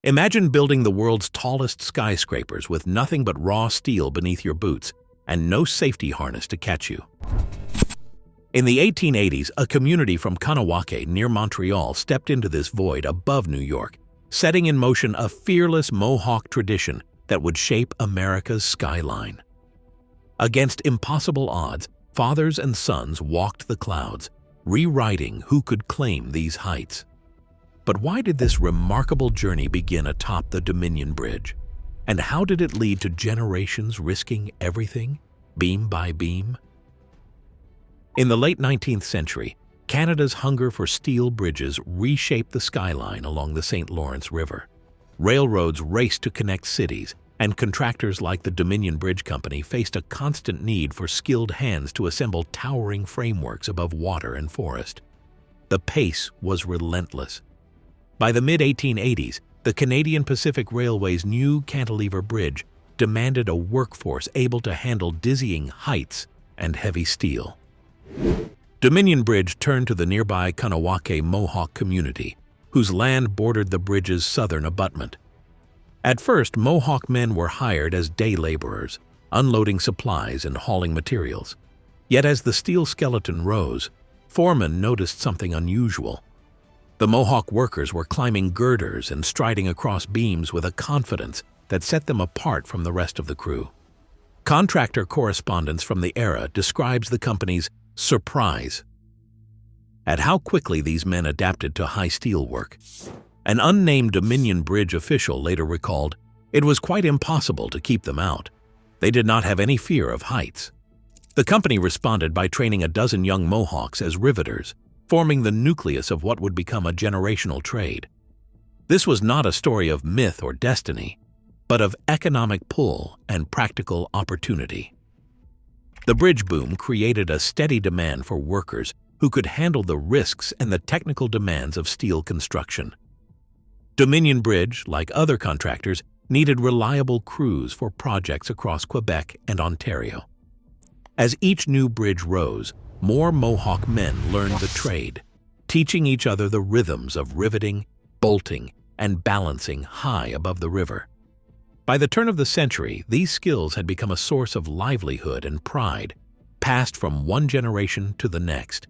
Imagine building the world's tallest skyscrapers with nothing but raw steel beneath your boots and no safety harness to catch you. In the 1880s, a community from Kanawake near Montreal stepped into this void above New York, setting in motion a fearless Mohawk tradition that would shape America's skyline. Against impossible odds, fathers and sons walked the clouds, rewriting who could claim these heights. But why did this remarkable journey begin atop the Dominion Bridge? And how did it lead to generations risking everything, beam by beam? In the late 19th century, Canada's hunger for steel bridges reshaped the skyline along the St. Lawrence River. Railroads raced to connect cities, and contractors like the Dominion Bridge Company faced a constant need for skilled hands to assemble towering frameworks above water and forest. The pace was relentless. By the mid-1880s, the Canadian Pacific Railway's new cantilever bridge demanded a workforce able to handle dizzying heights and heavy steel. Dominion Bridge turned to the nearby Kanawake Mohawk community, whose land bordered the bridge's southern abutment. At first, Mohawk men were hired as day laborers, unloading supplies and hauling materials. Yet as the steel skeleton rose, foremen noticed something unusual. The Mohawk workers were climbing girders and striding across beams with a confidence that set them apart from the rest of the crew. Contractor correspondence from the era describes the company's surprise at how quickly these men adapted to high steel work. An unnamed Dominion Bridge official later recalled, "It was quite impossible to keep them out. They did not have any fear of heights." The company responded by training a dozen young Mohawks as riveters, forming the nucleus of what would become a generational trade. This was not a story of myth or destiny, but of economic pull and practical opportunity. The bridge boom created a steady demand for workers who could handle the risks and the technical demands of steel construction. Dominion Bridge, like other contractors, needed reliable crews for projects across Quebec and Ontario. As each new bridge rose, more Mohawk men learned the trade, teaching each other the rhythms of riveting, bolting, and balancing high above the river. By the turn of the century, these skills had become a source of livelihood and pride, passed from one generation to the next.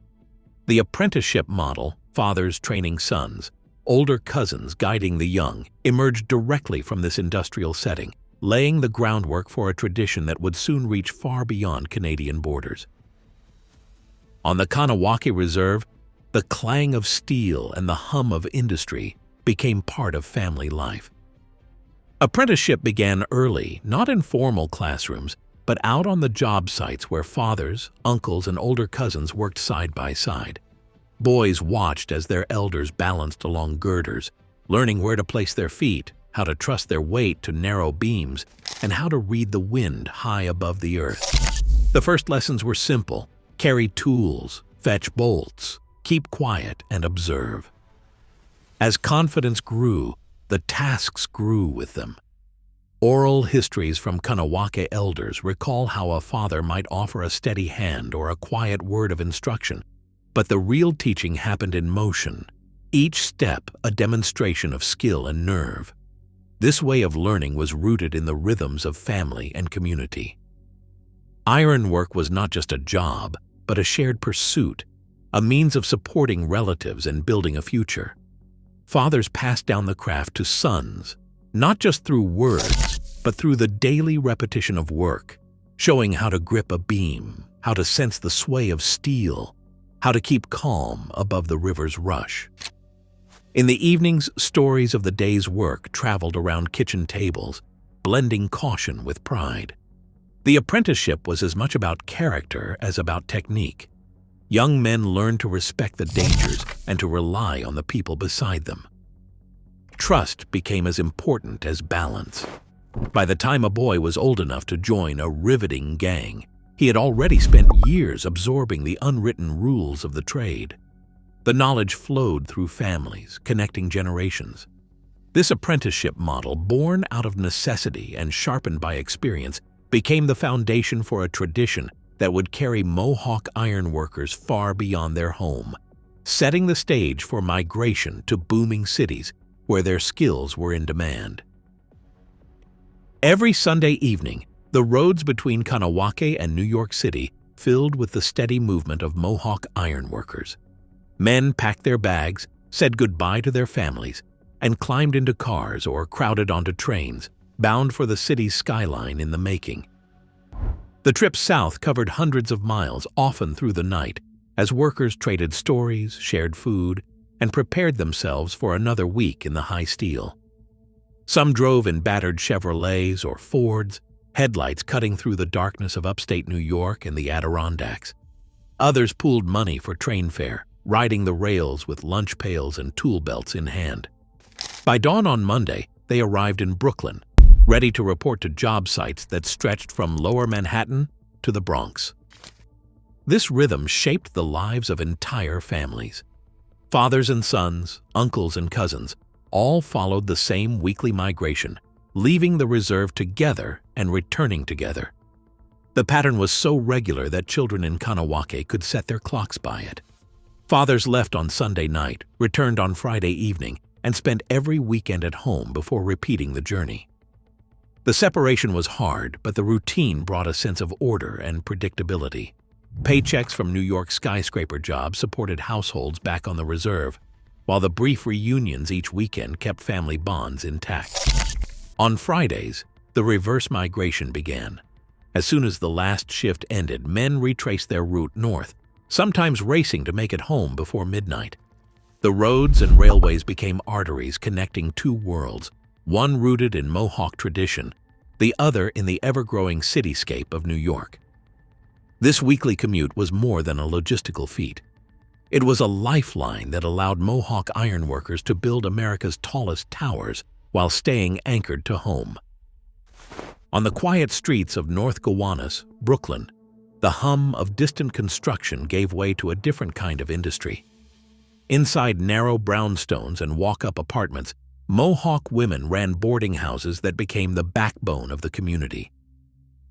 The apprenticeship model, fathers training sons, older cousins guiding the young, emerged directly from this industrial setting, laying the groundwork for a tradition that would soon reach far beyond Canadian borders. On the Kanawake Reserve, the clang of steel and the hum of industry became part of family life. Apprenticeship began early, not in formal classrooms, but out on the job sites where fathers, uncles, and older cousins worked side by side. Boys watched as their elders balanced along girders, learning where to place their feet, how to trust their weight to narrow beams, and how to read the wind high above the earth. The first lessons were simple: carry tools, fetch bolts, keep quiet, and observe. As confidence grew, the tasks grew with them. Oral histories from Kanawake elders recall how a father might offer a steady hand or a quiet word of instruction, but the real teaching happened in motion, each step a demonstration of skill and nerve. This way of learning was rooted in the rhythms of family and community. Ironwork was not just a job, but a shared pursuit, a means of supporting relatives and building a future. Fathers passed down the craft to sons, not just through words, but through the daily repetition of work, showing how to grip a beam, how to sense the sway of steel, how to keep calm above the river's rush. In the evenings, stories of the day's work traveled around kitchen tables, blending caution with pride. The apprenticeship was as much about character as about technique. Young men learned to respect the dangers and to rely on the people beside them. Trust became as important as balance. By the time a boy was old enough to join a riveting gang, he had already spent years absorbing the unwritten rules of the trade. The knowledge flowed through families, connecting generations. This apprenticeship model, born out of necessity and sharpened by experience, became the foundation for a tradition that would carry Mohawk ironworkers far beyond their home, setting the stage for migration to booming cities where their skills were in demand. Every Sunday evening, the roads between Kahnawake and New York City filled with the steady movement of Mohawk ironworkers. Men packed their bags, said goodbye to their families, and climbed into cars or crowded onto trains, bound for the city's skyline in the making. The trip south covered hundreds of miles, often through the night, as workers traded stories, shared food, and prepared themselves for another week in the high steel. Some drove in battered Chevrolets or Fords, headlights cutting through the darkness of upstate New York and the Adirondacks. Others pooled money for train fare, riding the rails with lunch pails and tool belts in hand. By dawn on Monday, they arrived in Brooklyn, ready to report to job sites that stretched from Lower Manhattan to the Bronx. This rhythm shaped the lives of entire families. Fathers and sons, uncles and cousins, all followed the same weekly migration, leaving the reserve together and returning together. The pattern was so regular that children in Kahnawake could set their clocks by it. Fathers left on Sunday night, returned on Friday evening, and spent every weekend at home before repeating the journey. The separation was hard, but the routine brought a sense of order and predictability. Paychecks from New York skyscraper jobs supported households back on the reserve, while the brief reunions each weekend kept family bonds intact. On Fridays, the reverse migration began. As soon as the last shift ended, men retraced their route north, sometimes racing to make it home before midnight. The roads and railways became arteries connecting two worlds, one rooted in Mohawk tradition, the other in the ever-growing cityscape of New York. This weekly commute was more than a logistical feat. It was a lifeline that allowed Mohawk ironworkers to build America's tallest towers while staying anchored to home. On the quiet streets of North Gowanus, Brooklyn, the hum of distant construction gave way to a different kind of industry. Inside narrow brownstones and walk-up apartments, Mohawk women ran boarding houses that became the backbone of the community.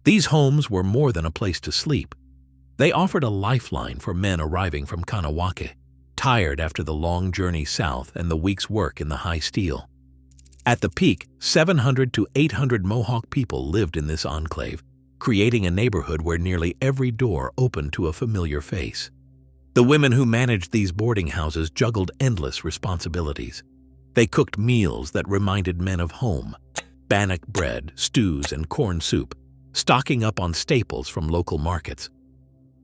These homes were more than a place to sleep. They offered a lifeline for men arriving from Kahnawake, tired after the long journey south and the week's work in the high steel. At the peak, 700 to 800 Mohawk people lived in this enclave, creating a neighborhood where nearly every door opened to a familiar face. The women who managed these boarding houses juggled endless responsibilities. They cooked meals that reminded men of home, bannock bread, stews, and corn soup, stocking up on staples from local markets.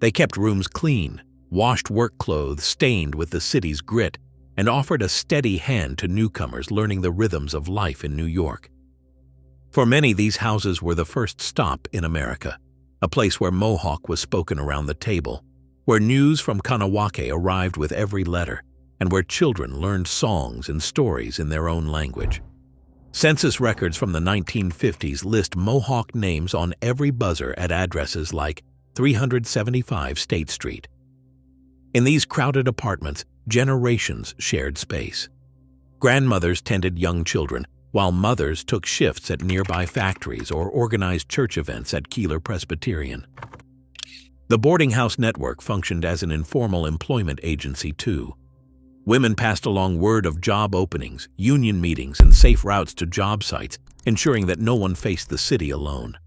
They kept rooms clean, washed work clothes stained with the city's grit, and offered a steady hand to newcomers learning the rhythms of life in New York. For many, these houses were the first stop in America, a place where Mohawk was spoken around the table, where news from Kahnawake arrived with every letter, and where children learned songs and stories in their own language. Census records from the 1950s list Mohawk names on every buzzer at addresses like 375 State Street. In these crowded apartments, generations shared space. Grandmothers tended young children, while mothers took shifts at nearby factories or organized church events at Keeler Presbyterian. The boarding house network functioned as an informal employment agency too. Women passed along word of job openings, union meetings, and safe routes to job sites, ensuring that no one faced the city alone.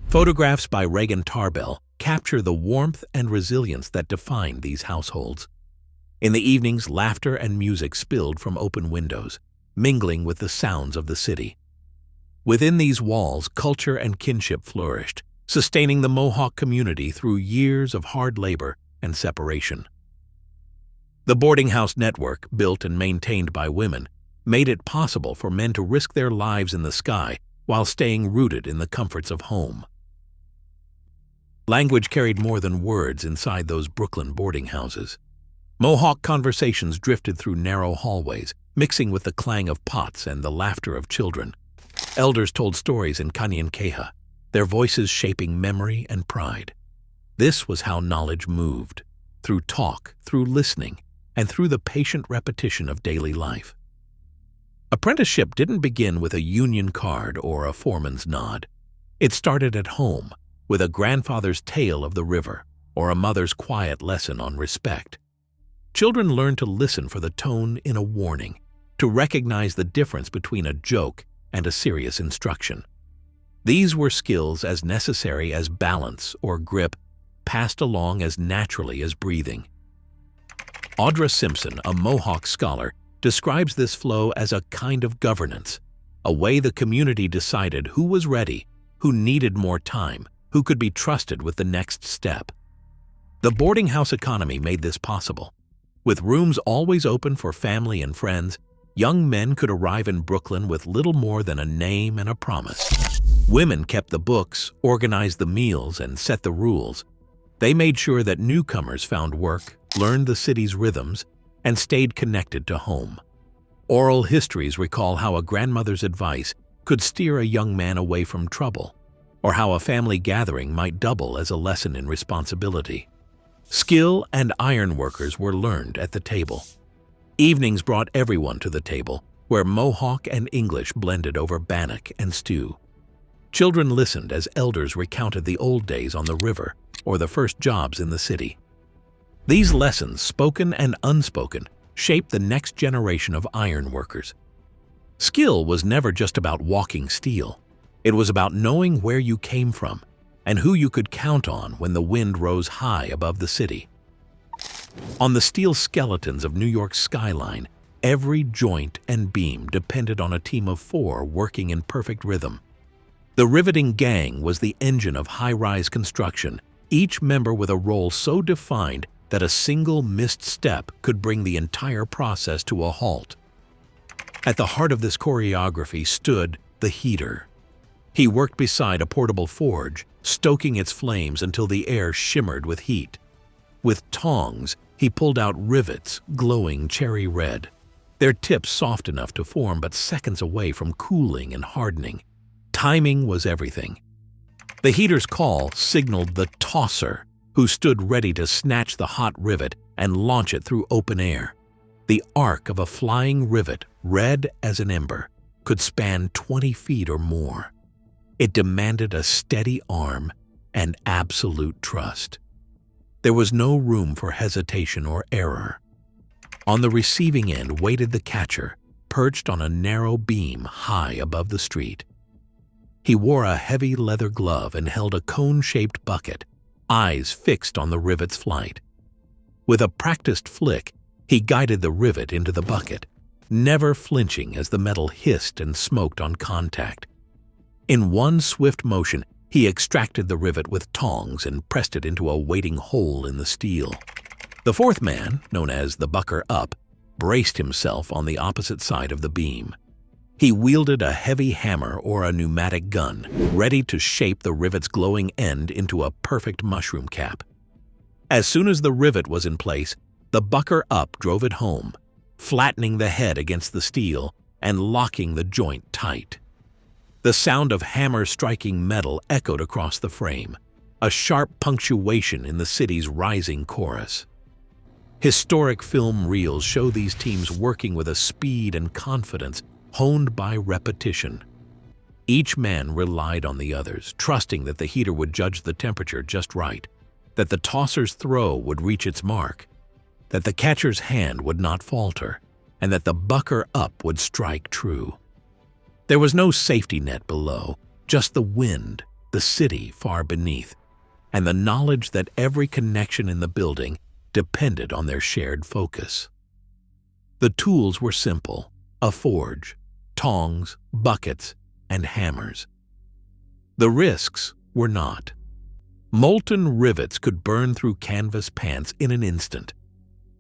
Photographs by Reagan Tarbell capture the warmth and resilience that defined these households. In the evenings, laughter and music spilled from open windows, mingling with the sounds of the city. Within these walls, culture and kinship flourished, sustaining the Mohawk community through years of hard labor and separation. The boarding house network, built and maintained by women, made it possible for men to risk their lives in the sky while staying rooted in the comforts of home. Language carried more than words inside those Brooklyn boarding houses. Mohawk conversations drifted through narrow hallways, mixing with the clang of pots and the laughter of children. Elders told stories in Kanyenkeha, their voices shaping memory and pride. This was how knowledge moved, through talk, through listening, and through the patient repetition of daily life. Apprenticeship didn't begin with a union card or a foreman's nod. It started at home, with a grandfather's tale of the river or a mother's quiet lesson on respect. Children learned to listen for the tone in a warning, to recognize the difference between a joke and a serious instruction. These were skills as necessary as balance or grip, passed along as naturally as breathing. Audra Simpson, a Mohawk scholar, describes this flow as a kind of governance, a way the community decided who was ready, who needed more time, who could be trusted with the next step. The boarding house economy made this possible. With rooms always open for family and friends, young men could arrive in Brooklyn with little more than a name and a promise. Women kept the books, organized the meals, and set the rules. They made sure that newcomers found work, learned the city's rhythms, and stayed connected to home. Oral histories recall how a grandmother's advice could steer a young man away from trouble, or how a family gathering might double as a lesson in responsibility. Skill and ironworkers were learned at the table. Evenings brought everyone to the table, where Mohawk and English blended over bannock and stew. Children listened as elders recounted the old days on the river or the first jobs in the city. These lessons, spoken and unspoken, shaped the next generation of ironworkers. Skill was never just about walking steel. It was about knowing where you came from and who you could count on when the wind rose high above the city. On the steel skeletons of New York's skyline, every joint and beam depended on a team of 4 working in perfect rhythm. The riveting gang was the engine of high-rise construction, each member with a role so defined that a single missed step could bring the entire process to a halt. At the heart of this choreography stood the heater. He worked beside a portable forge, stoking its flames until the air shimmered with heat. With tongs, he pulled out rivets glowing cherry red, their tips soft enough to form but seconds away from cooling and hardening. Timing was everything. The heater's call signaled the tosser, who stood ready to snatch the hot rivet and launch it through open air. The arc of a flying rivet, red as an ember, could span 20 feet or more. It demanded a steady arm and absolute trust. There was no room for hesitation or error. On the receiving end waited the catcher, perched on a narrow beam high above the street. He wore a heavy leather glove and held a cone-shaped bucket, eyes fixed on the rivet's flight. With a practiced flick, he guided the rivet into the bucket, never flinching as the metal hissed and smoked on contact. In one swift motion, he extracted the rivet with tongs and pressed it into a waiting hole in the steel. The 4th man, known as the bucker up, braced himself on the opposite side of the beam. He wielded a heavy hammer or a pneumatic gun, ready to shape the rivet's glowing end into a perfect mushroom cap. As soon as the rivet was in place, the bucker up drove it home, flattening the head against the steel and locking the joint tight. The sound of hammer striking metal echoed across the frame, a sharp punctuation in the city's rising chorus. Historic film reels show these teams working with a speed and confidence honed by repetition. Each man relied on the others, trusting that the heater would judge the temperature just right, that the tosser's throw would reach its mark, that the catcher's hand would not falter, and that the bucker up would strike true. There was no safety net below, just the wind, the city far beneath, and the knowledge that every connection in the building depended on their shared focus. The tools were simple: a forge, tongs, buckets, and hammers. The risks were not. Molten rivets could burn through canvas pants in an instant.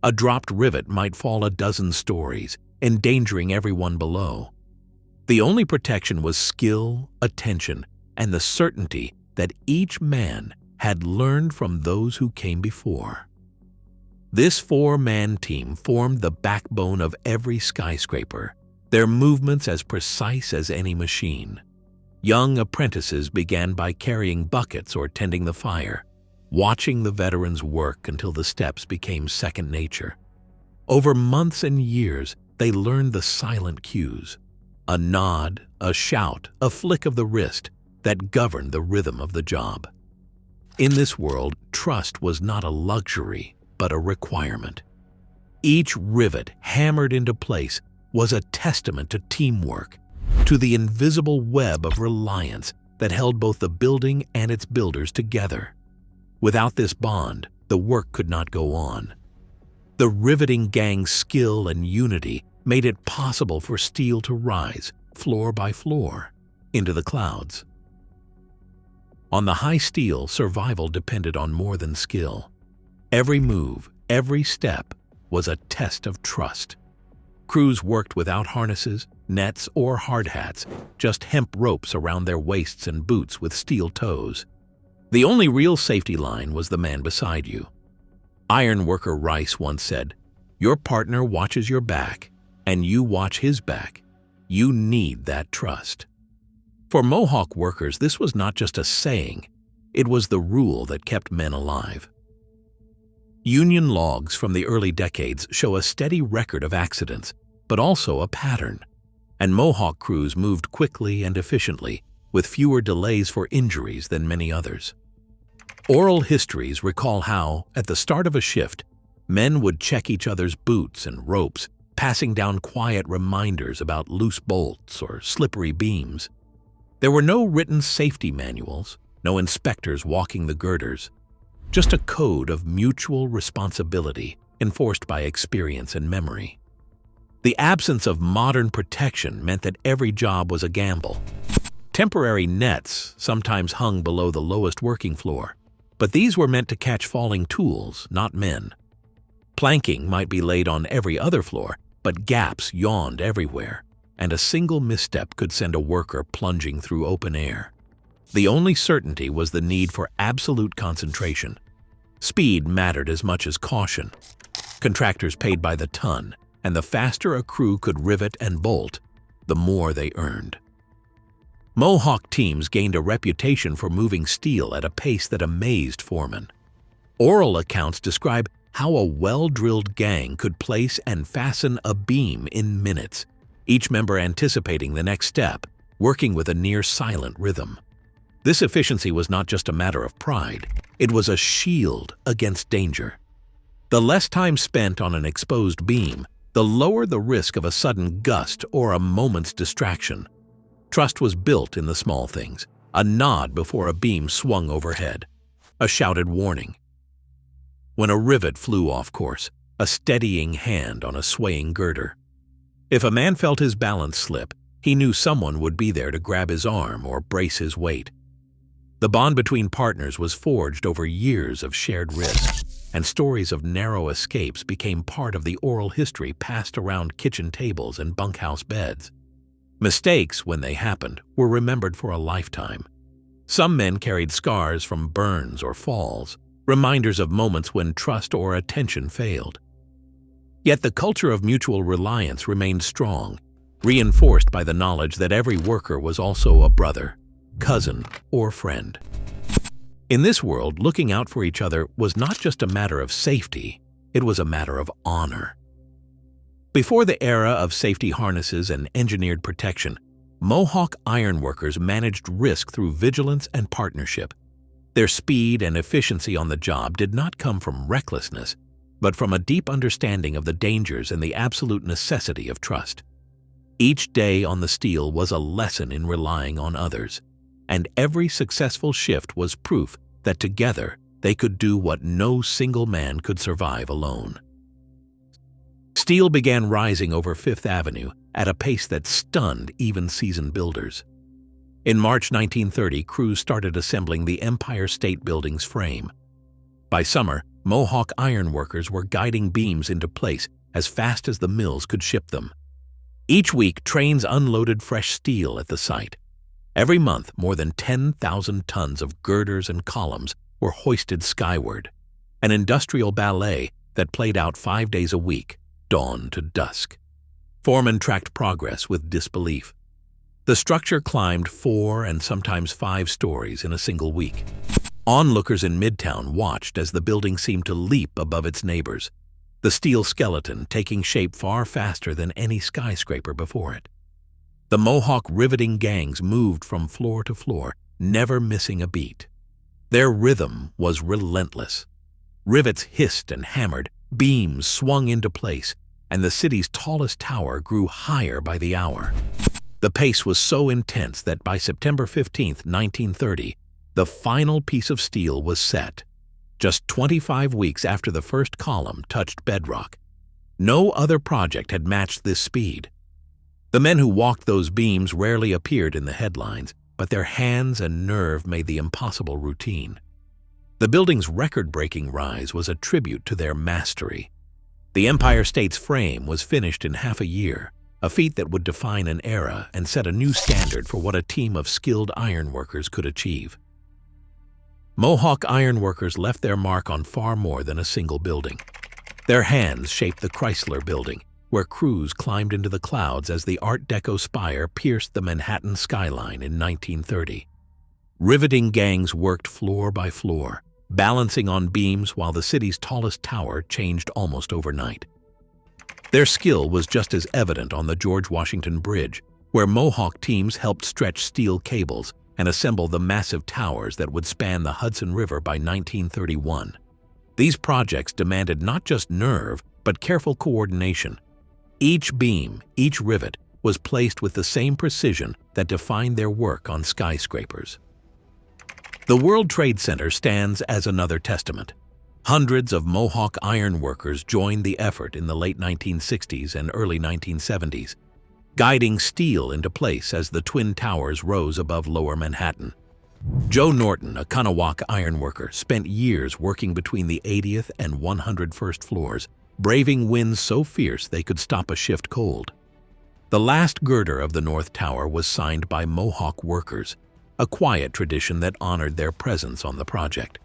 A dropped rivet might fall a dozen stories, endangering everyone below. The only protection was skill, attention, and the certainty that each man had learned from those who came before. This 4-man team formed the backbone of every skyscraper, their movements as precise as any machine. Young apprentices began by carrying buckets or tending the fire, watching the veterans work until the steps became second nature. Over months and years, they learned the silent cues: a nod, a shout, a flick of the wrist that governed the rhythm of the job. In this world, trust was not a luxury, but a requirement. Each rivet hammered into place was a testament to teamwork, to the invisible web of reliance that held both the building and its builders together. Without this bond, the work could not go on. The riveting gang's skill and unity made it possible for steel to rise, floor by floor, into the clouds. On the high steel, survival depended on more than skill. Every move, every step, was a test of trust. Crews worked without harnesses, nets, or hard hats, just hemp ropes around their waists and boots with steel toes. The only real safety line was the man beside you. Ironworker Rice once said, "Your partner watches your back, and you watch his back. You need that trust." For Mohawk workers, this was not just a saying, it was the rule that kept men alive. Union logs from the early decades show a steady record of accidents, but also a pattern, and Mohawk crews moved quickly and efficiently, with fewer delays for injuries than many others. Oral histories recall how, at the start of a shift, men would check each other's boots and ropes, passing down quiet reminders about loose bolts or slippery beams. There were no written safety manuals, no inspectors walking the girders, just a code of mutual responsibility enforced by experience and memory. The absence of modern protection meant that every job was a gamble. Temporary nets sometimes hung below the lowest working floor, but these were meant to catch falling tools, not men. Planking might be laid on every other floor, but gaps yawned everywhere, and a single misstep could send a worker plunging through open air. The only certainty was the need for absolute concentration. Speed mattered as much as caution. Contractors paid by the ton, and the faster a crew could rivet and bolt, the more they earned. Mohawk teams gained a reputation for moving steel at a pace that amazed foremen. Oral accounts describe how a well-drilled gang could place and fasten a beam in minutes, each member anticipating the next step, working with a near-silent rhythm. This efficiency was not just a matter of pride, it was a shield against danger. The less time spent on an exposed beam, the lower the risk of a sudden gust or a moment's distraction. Trust was built in the small things, a nod before a beam swung overhead, a shouted warning. When a rivet flew off course, a steadying hand on a swaying girder. If a man felt his balance slip, he knew someone would be there to grab his arm or brace his weight. The bond between partners was forged over years of shared risk, and stories of narrow escapes became part of the oral history passed around kitchen tables and bunkhouse beds. Mistakes, when they happened, were remembered for a lifetime. Some men carried scars from burns or falls, reminders of moments when trust or attention failed. Yet the culture of mutual reliance remained strong, reinforced by the knowledge that every worker was also a brother, cousin, or friend. In this world, looking out for each other was not just a matter of safety, it was a matter of honor. Before the era of safety harnesses and engineered protection, Mohawk Ironworkers managed risk through vigilance and partnership. Their speed and efficiency on the job did not come from recklessness, but from a deep understanding of the dangers and the absolute necessity of trust. Each day on the steel was a lesson in relying on others, and every successful shift was proof that together they could do what no single man could survive alone. Steel began rising over Fifth Avenue at a pace that stunned even seasoned builders. In March 1930, crews started assembling the Empire State Building's frame. By summer, Mohawk Ironworkers were guiding beams into place as fast as the mills could ship them. Each week, trains unloaded fresh steel at the site. Every month, more than 10,000 tons of girders and columns were hoisted skyward, an industrial ballet that played out 5 days a week, dawn to dusk. Foremen tracked progress with disbelief. The structure climbed 4 and sometimes 5 stories in a single week. Onlookers in Midtown watched as the building seemed to leap above its neighbors, the steel skeleton taking shape far faster than any skyscraper before it. The Mohawk riveting gangs moved from floor to floor, never missing a beat. Their rhythm was relentless. Rivets hissed and hammered, beams swung into place, and the city's tallest tower grew higher by the hour. The pace was so intense that by September 15, 1930, the final piece of steel was set, just 25 weeks after the first column touched bedrock. No other project had matched this speed. The men who walked those beams rarely appeared in the headlines, but their hands and nerve made the impossible routine. The building's record-breaking rise was a tribute to their mastery. The Empire State's frame was finished in half a year, a feat that would define an era and set a new standard for what a team of skilled ironworkers could achieve. Mohawk Ironworkers left their mark on far more than a single building. Their hands shaped the Chrysler Building, where crews climbed into the clouds as the Art Deco spire pierced the Manhattan skyline in 1930. Riveting gangs worked floor by floor, balancing on beams while the city's tallest tower changed almost overnight. Their skill was just as evident on the George Washington Bridge, where Mohawk teams helped stretch steel cables and assemble the massive towers that would span the Hudson River by 1931. These projects demanded not just nerve, but careful coordination. Each beam, each rivet, was placed with the same precision that defined their work on skyscrapers. The World Trade Center stands as another testament. Hundreds of Mohawk ironworkers joined the effort in the late 1960s and early 1970s, guiding steel into place as the Twin Towers rose above Lower Manhattan. Joe Norton, a Mohawk ironworker, spent years working between the 80th and 101st floors, braving winds so fierce they could stop a shift cold. The last girder of the North Tower was signed by Mohawk workers, a quiet tradition that honored their presence on the project.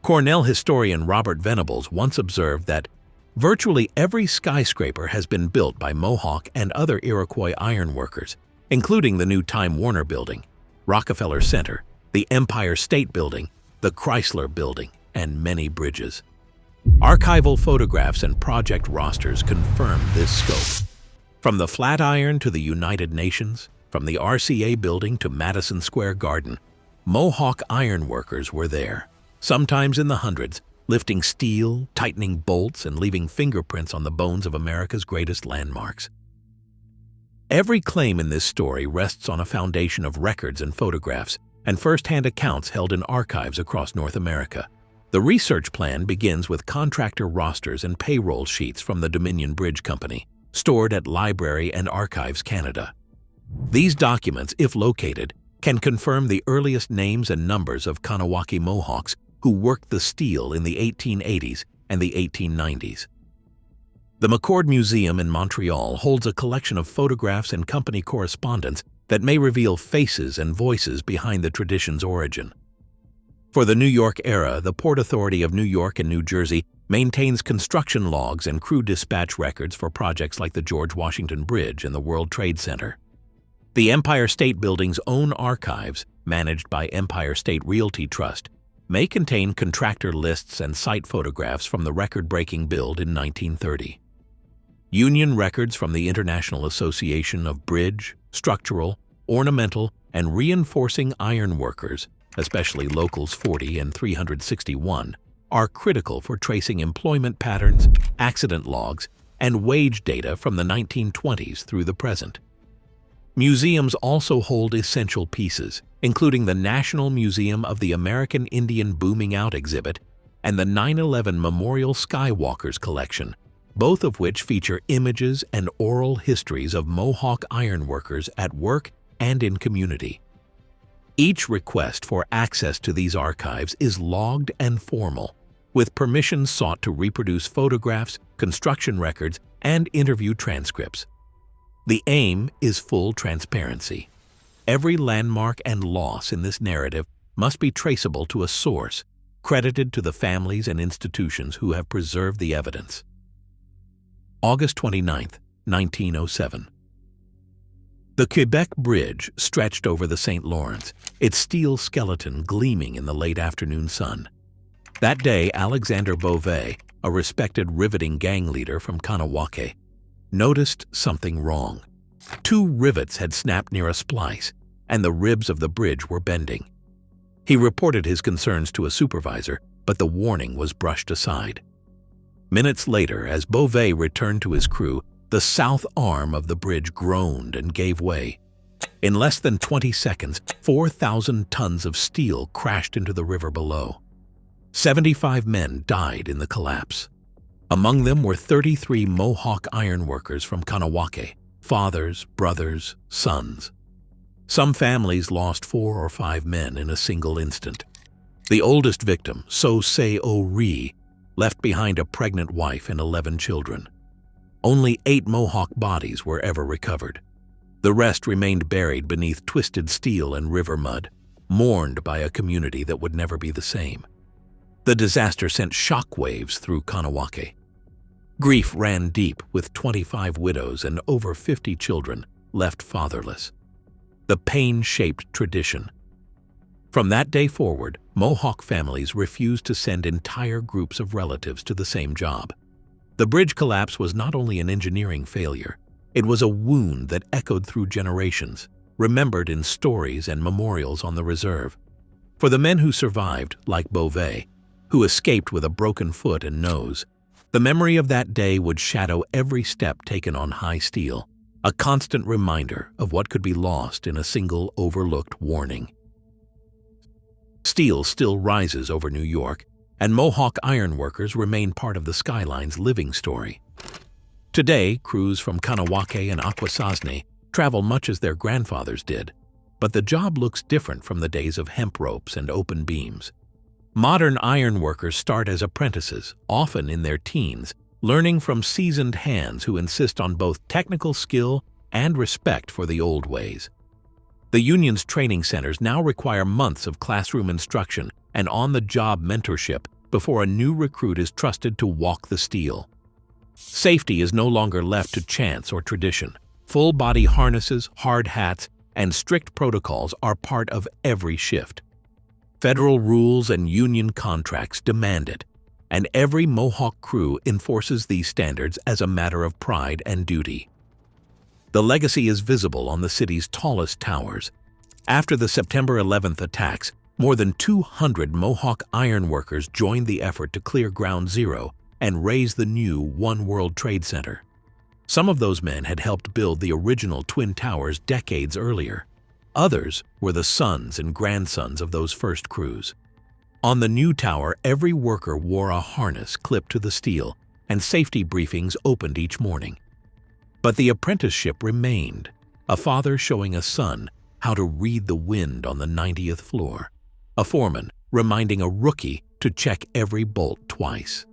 Cornell historian Robert Venables once observed that virtually every skyscraper has been built by Mohawk and other Iroquois ironworkers, including the new Time Warner Building, Rockefeller Center, the Empire State Building, the Chrysler Building, and many bridges. Archival photographs and project rosters confirm this scope. From the Flatiron to the United Nations, from the RCA Building to Madison Square Garden, Mohawk ironworkers were there, sometimes in the hundreds, lifting steel, tightening bolts, and leaving fingerprints on the bones of America's greatest landmarks. Every claim in this story rests on a foundation of records and photographs and first-hand accounts held in archives across North America. The research plan begins with contractor rosters and payroll sheets from the Dominion Bridge Company, stored at Library and Archives Canada. These documents, if located, can confirm the earliest names and numbers of Kanawaki Mohawks who worked the steel in the 1880s and the 1890s. The McCord Museum in Montreal holds a collection of photographs and company correspondence that may reveal faces and voices behind the tradition's origin. For the New York era, the Port Authority of New York and New Jersey maintains construction logs and crew dispatch records for projects like the George Washington Bridge and the World Trade Center. The Empire State Building's own archives, managed by Empire State Realty Trust, may contain contractor lists and site photographs from the record-breaking build in 1930. Union records from the International Association of Bridge, Structural, Ornamental, and Reinforcing Ironworkers, especially Locals 40 and 361, are critical for tracing employment patterns, accident logs, and wage data from the 1920s through the present. Museums also hold essential pieces, including the National Museum of the American Indian Booming Out exhibit and the 9/11 Memorial Skywalkers collection, both of which feature images and oral histories of Mohawk ironworkers at work and in community. Each request for access to these archives is logged and formal, with permission sought to reproduce photographs, construction records, and interview transcripts. The aim is full transparency. Every landmark and loss in this narrative must be traceable to a source, credited to the families and institutions who have preserved the evidence. August 29, 1907. The Quebec Bridge stretched over the St. Lawrence, its steel skeleton gleaming in the late afternoon sun. That day, Alexander Beauvais, a respected riveting gang leader from Kanawake, noticed something wrong. 2 rivets had snapped near a splice, and the ribs of the bridge were bending. He reported his concerns to a supervisor, but the warning was brushed aside. Minutes later, as Beauvais returned to his crew, the south arm of the bridge groaned and gave way. In less than 20 seconds, 4,000 tons of steel crashed into the river below. 75 men died in the collapse. Among them were 33 Mohawk ironworkers from Kanawake, fathers, brothers, sons. Some families lost 4 or 5 men in a single instant. The oldest victim, So-Se-O-Ri, left behind a pregnant wife and 11 children. Only 8 Mohawk bodies were ever recovered. The rest remained buried beneath twisted steel and river mud, mourned by a community that would never be the same. The disaster sent shockwaves through Kanawake. Grief ran deep, with 25 widows and over 50 children left fatherless. The pain-shaped tradition. From that day forward, Mohawk families refused to send entire groups of relatives to the same job. The bridge collapse was not only an engineering failure, it was a wound that echoed through generations, remembered in stories and memorials on the reserve. For the men who survived, like Beauvais, who escaped with a broken foot and nose, the memory of that day would shadow every step taken on high steel, a constant reminder of what could be lost in a single overlooked warning. Steel still rises over New York, and Mohawk ironworkers remain part of the skyline's living story. Today, crews from Kanawake and Akwesasne travel much as their grandfathers did, but the job looks different from the days of hemp ropes and open beams. Modern ironworkers start as apprentices, often in their teens, learning from seasoned hands who insist on both technical skill and respect for the old ways. The union's training centers now require months of classroom instruction and on-the-job mentorship before a new recruit is trusted to walk the steel. Safety is no longer left to chance or tradition. Full-body harnesses, hard hats, and strict protocols are part of every shift. Federal rules and union contracts demand it, and every Mohawk crew enforces these standards as a matter of pride and duty. The legacy is visible on the city's tallest towers. After the September 11th attacks, more than 200 Mohawk ironworkers joined the effort to clear Ground Zero and raise the new One World Trade Center. Some of those men had helped build the original Twin Towers decades earlier. Others were the sons and grandsons of those first crews. On the new tower, every worker wore a harness clipped to the steel, and safety briefings opened each morning. But the apprenticeship remained, a father showing a son how to read the wind on the 90th floor, a foreman reminding a rookie to check every bolt twice.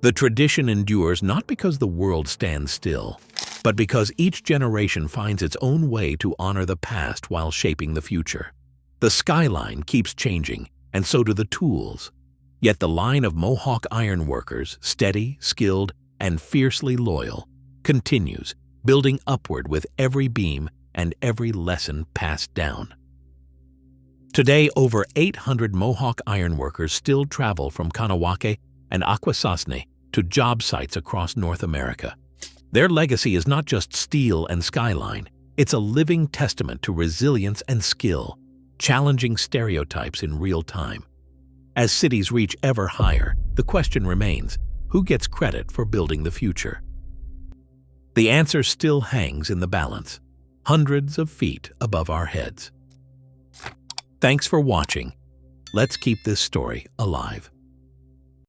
The tradition endures not because the world stands still, but because each generation finds its own way to honor the past while shaping the future. The skyline keeps changing, and so do the tools. Yet the line of Mohawk ironworkers, steady, skilled, and fiercely loyal, continues, building upward with every beam and every lesson passed down. Today, over 800 Mohawk ironworkers still travel from Kanawake and Akwesasne to job sites across North America. Their legacy is not just steel and skyline, it's a living testament to resilience and skill, challenging stereotypes in real time. As cities reach ever higher, the question remains, who gets credit for building the future? The answer still hangs in the balance, hundreds of feet above our heads. Thanks for watching. Let's keep this story alive.